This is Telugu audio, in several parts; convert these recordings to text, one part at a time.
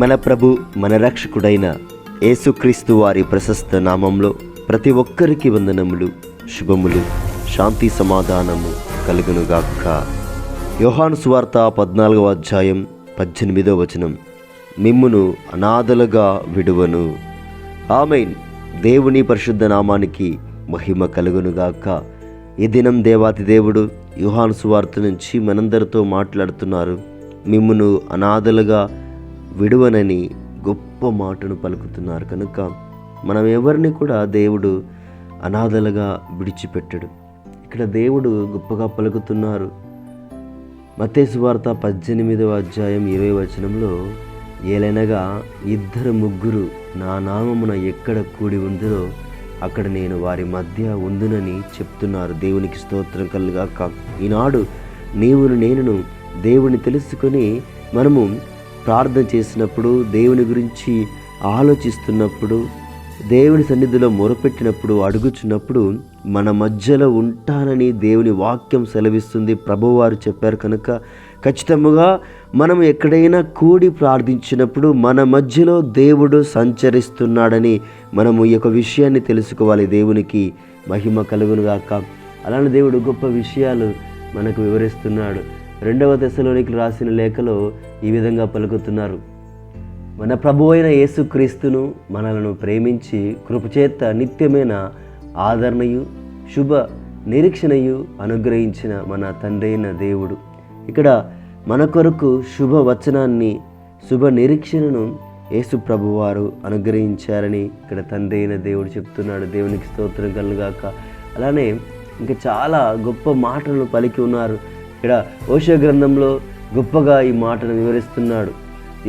మన ప్రభు మన రక్షకుడైన యేసుక్రీస్తు వారి ప్రశస్త నామంలో ప్రతి ఒక్కరికి వందనములు, శుభములు, శాంతి సమాధానము కలుగునుగాక. యోహాను సువార్త 14వ అధ్యాయం 18వ వచనం, మిమ్మును అనాథలుగా విడువను. ఆమేన్. దేవుని పరిశుద్ధ నామానికి మహిమ కలుగునుగాక. ఈ దినం దేవాతి దేవుడు యోహాను సువార్త నుంచి మనందరితో మాట్లాడుతున్నారు. మిమ్మును అనాథలుగా విడువనని గొప్ప మాటను పలుకుతున్నారు. కనుక మనం ఎవరిని కూడా దేవుడు అనాథలుగా విడిచిపెట్టడు. ఇక్కడ దేవుడు గొప్పగా పలుకుతున్నారు. మత్తయి సువార్త 18వ అధ్యాయం 20వ వచనంలో, ఏలైనగా 2-3 నా నామమున ఎక్కడ కూడి ఉందిరో అక్కడ నేను వారి మధ్య ఉందునని చెప్తున్నారు. దేవునికి స్తోత్రం కలుగాక. ఈనాడు నీవును నేనును దేవుని తెలుసుకొని మనము ప్రార్థన చేసినప్పుడు, దేవుని గురించి ఆలోచిస్తున్నప్పుడు, దేవుని సన్నిధిలో మొరపెట్టినప్పుడు, అడుగుచున్నప్పుడు మన మధ్యలో ఉంటానని దేవుని వాక్యం సెలవిస్తుంది. ప్రభువారు చెప్పారు. కనుక ఖచ్చితంగా మనం ఎక్కడైనా కూడి ప్రార్థించినప్పుడు మన మధ్యలో దేవుడు సంచరిస్తున్నాడని మనము ఈ యొక్క విషయాన్ని తెలుసుకోవాలి. దేవునికి మహిమ కలుగునుగాక. అలానే దేవుడు గొప్ప విషయాలు మనకు వివరిస్తున్నాడు. 2వ తెస్సలోనికీయులకు రాసిన లేఖలో ఈ విధంగా పలుకుతున్నారు. మన ప్రభు అయిన యేసుక్రీస్తును మనలను ప్రేమించి కృపచేత నిత్యమైన ఆదరణయు శుభ నిరీక్షణయు అనుగ్రహించిన మన తండ్రి అయిన దేవుడు ఇక్కడ మన కొరకు శుభవచనాన్ని, శుభ నిరీక్షణను యేసు ప్రభువారు అనుగ్రహించారని ఇక్కడ తండ్రి అయిన దేవుడు చెప్తున్నాడు. దేవునికి స్తోత్రం కలుగాక. అలానే ఇంకా చాలా గొప్ప మాటలను పలికి ఉన్నారు. ఇక్కడ ఓషియా గ్రంథంలో గొప్పగా ఈ మాటను వివరిస్తున్నాడు.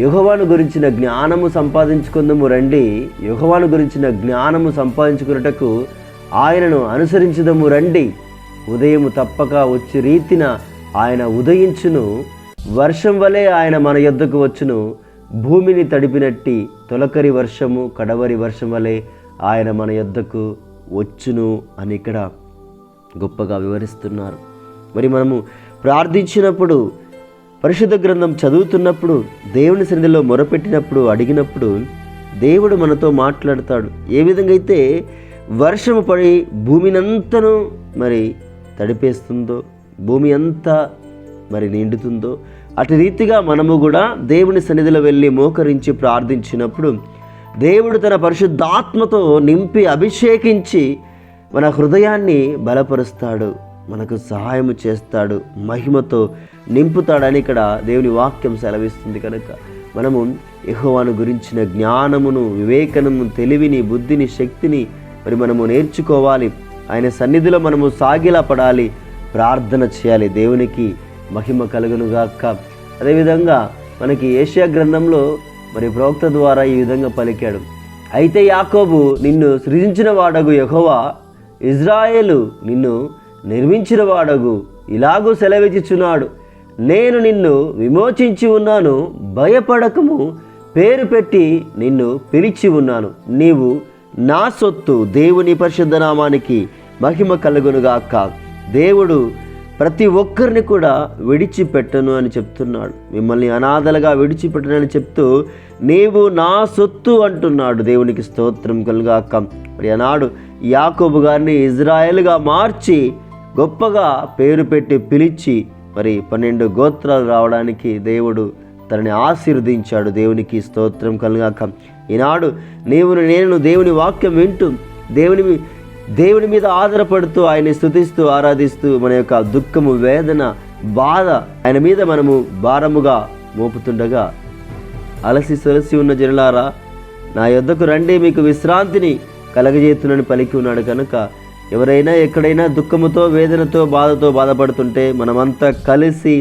యెహోవాను గురించిన జ్ఞానము సంపాదించుకుందాము రండి, యెహోవాను గురించిన జ్ఞానము సంపాదించుకున్నటకు ఆయనను అనుసరించుదాము రండి. ఉదయము తప్పక వచ్చి రీతిన ఆయన ఉదయించును, వర్షం వలె ఆయన మన యొద్దకు వచ్చును. భూమిని తడిపినట్టి తొలకరి వర్షము కడవరి వర్షం వలె ఆయన మన యొద్దకు వచ్చును అని ఇక్కడ గొప్పగా వివరిస్తున్నారు. మరి మనము ప్రార్థించినప్పుడు, పరిశుద్ధ గ్రంథం చదువుతున్నప్పుడు, దేవుని సన్నిధిలో మొరపెట్టినప్పుడు, అడిగినప్పుడు దేవుడు మనతో మాట్లాడతాడు. ఏ విధంగా అయితే వర్షము పడి భూమినంతను మరి తడిపేస్తుందో, భూమి అంతా మరి నిండుతుందో, అటు రీతిగా మనము కూడా దేవుని సన్నిధిలో వెళ్ళి మోకరించి ప్రార్థించినప్పుడు దేవుడు తన పరిశుద్ధాత్మతో నింపి అభిషేకించి మన హృదయాన్ని బలపరుస్తాడు, మనకు సహాయము చేస్తాడు, మహిమతో నింపుతాడని ఇక్కడ దేవుని వాక్యం సెలవిస్తుంది. కనుక మనము యెహోవాను గురించిన జ్ఞానమును, వివేకమును, తెలివిని, బుద్ధిని, శక్తిని మరి మనము నేర్చుకోవాలి. ఆయన సన్నిధిలో మనము సాగిలా పడాలి, ప్రార్థన చేయాలి. దేవునికి మహిమ కలుగునుగాక. అదేవిధంగా మనకి యెషయా గ్రంథంలో మరి ప్రవక్త ద్వారా ఈ విధంగా పలికాడు. అయితే యాకోబు నిన్ను సృజించిన వాడగు యెహోవా, ఇజ్రాయేలు నిన్ను నిర్మించిన వాడగు ఇలాగూ సెలవిచ్చుచున్నాడు, నేను నిన్ను విమోచించి ఉన్నాను, భయపడకము, పేరు పెట్టి నిన్ను పిలిచి ఉన్నాను, నీవు నా సొత్తు. దేవుని పరిశుద్ధ నామానికి మహిమ కలుగునుగాక. దేవుడు ప్రతి ఒక్కరిని కూడా విడిచిపెట్టను అని చెప్తున్నాడు. మిమ్మల్ని అనాథలుగా విడిచిపెట్టనని చెప్తూ నీవు నా సొత్తు అంటున్నాడు. దేవునికి స్తోత్రం కలుగాక. మరి ఆనాడు యాకోబు గారిని ఇజ్రాయేలుగా మార్చి గొప్పగా పేరు పెట్టి పిలిచి మరి 12 గోత్రాలు రావడానికి దేవుడు తనని ఆశీర్వదించాడు. దేవునికి స్తోత్రం కలుగాక. ఈనాడు నేను దేవుని వాక్యం వింటూ దేవుని మీద ఆధారపడుతూ ఆయన్ని స్తుతిస్తూ ఆరాధిస్తూ మన యొక్క దుఃఖము, వేదన, బాధ ఆయన మీద మనము భారముగా మోపుతుండగా, అలసి సొలసి ఉన్న జనులారా నా యొద్దకు రండి, మీకు విశ్రాంతిని కలగజేతునని పలికి ఉన్నాడు. కనుక ఎవరైనా ఎక్కడైనా దుఃఖముతో, వేదనతో, బాధతో బాధపడుతుంటే మనమంతా కలిసి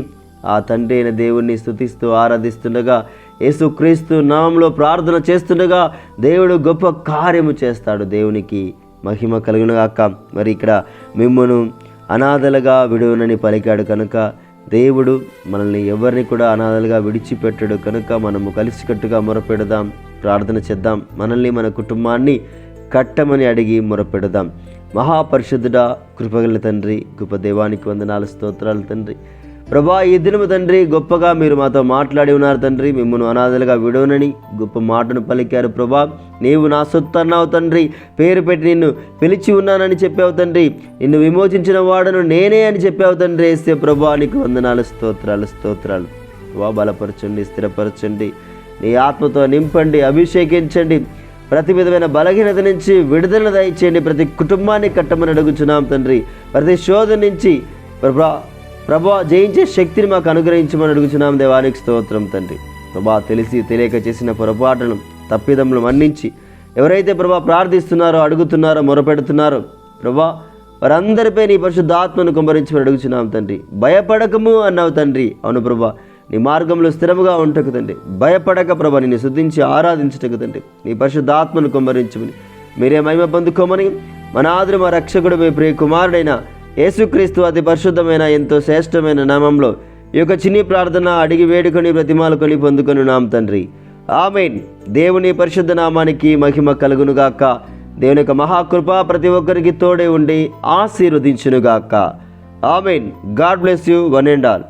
ఆ తండ్రి అయిన దేవుణ్ణి స్తుతిస్తూ ఆరాధిస్తుండగా, యేసుక్రీస్తు నామంలో ప్రార్థన చేస్తుండగా దేవుడు గొప్ప కార్యము చేస్తాడు. దేవునికి మహిమ కలుగునుగాక. మరి ఇక్కడ మిమ్మును అనాథలుగా విడువనని పలికాడు. కనుక దేవుడు మనల్ని ఎవరిని కూడా అనాథలుగా విడిచిపెట్టడు. కనుక మనము కలిసికట్టుగా మొరపెడదాం, ప్రార్థన చేద్దాం. మనల్ని, మన కుటుంబాన్ని కట్టమని అడిగి మొరపెడదాం. మహాపరిశుద్ధుడా, కృపగల తండ్రి, గొప్ప దేవానికి వందనాలు, స్తోత్రాలు తండ్రి. ప్రభా ఈ దినము తండ్రి గొప్పగా మీరు మాతో మాట్లాడి ఉన్నారు తండ్రి. మిమ్మల్ని అనాథలుగా విడవనని గొప్ప మాటను పలికారు ప్రభా. నీవు నా సొత్తు అన్నావు తండ్రి. పేరు పెట్టి నిన్ను పిలిచి ఉన్నానని చెప్పావు తండ్రి. నిన్ను విమోచించిన వాడను నేనే అని చెప్పావు తండ్రి. వేస్తే ప్రభా నీకు వందనాలు, స్తోత్రాలు స్తోత్రాలు. ప్రభా బలపరచండి, స్థిరపరచండి, నీ ఆత్మతో నింపండి, అభిషేకించండి. ప్రతి విధమైన బలహీనత నుంచి విడుదల దయచేయండి. ప్రతి కుటుంబాన్ని కట్టమని అడుగుచున్నాం తండ్రి. ప్రతి శోధన నుంచి ప్రభా జయించే శక్తిని మాకు అనుగ్రహించమని అడుగుచున్నాం. దేవానికి స్తోత్రం తండ్రి. ప్రభా తెలిసి తెలియక చేసిన పొరపాటును తప్పిదములు మన్నించి ఎవరైతే ప్రభా ప్రార్థిస్తున్నారో, అడుగుతున్నారో, మొరపెడుతున్నారో ప్రభా వారందరిపై నీ పరిశుద్ధాత్మను కుమ్మరించమని అడుగుచున్నాం తండ్రి. భయపడకము అన్నావు తండ్రి. అవును ప్రభా, నీ మార్గంలో స్థిరముగా ఉంటకు తండ్రి. భయపడక ప్రభా నిన్ను స్తుతించి ఆరాధించటకు తండ్రి నీ పరిశుద్ధాత్మను కుమ్మరించమని మీరే మహిమ పొందుకోమని మన ఆదురు మా రక్షకుడు మీ ప్రియ కుమారుడైన యేసుక్రీస్తు అతి పరిశుద్ధమైన ఎంతో శ్రేష్టమైన నామంలో ఈ యొక్క చిన్ని ప్రార్థన అడిగి వేడుకొని బ్రతిమాలుకొని పొందుకొనున్నాం తండ్రి. ఆమేన్. దేవుని పరిశుద్ధ నామానికి మహిమ కలుగునుగాక. దేవుని యొక్క మహాకృప ప్రతి ఒక్కరికి తోడే ఉండి ఆశీర్వదించునుగాక. ఆమేన్. God bless you one and all.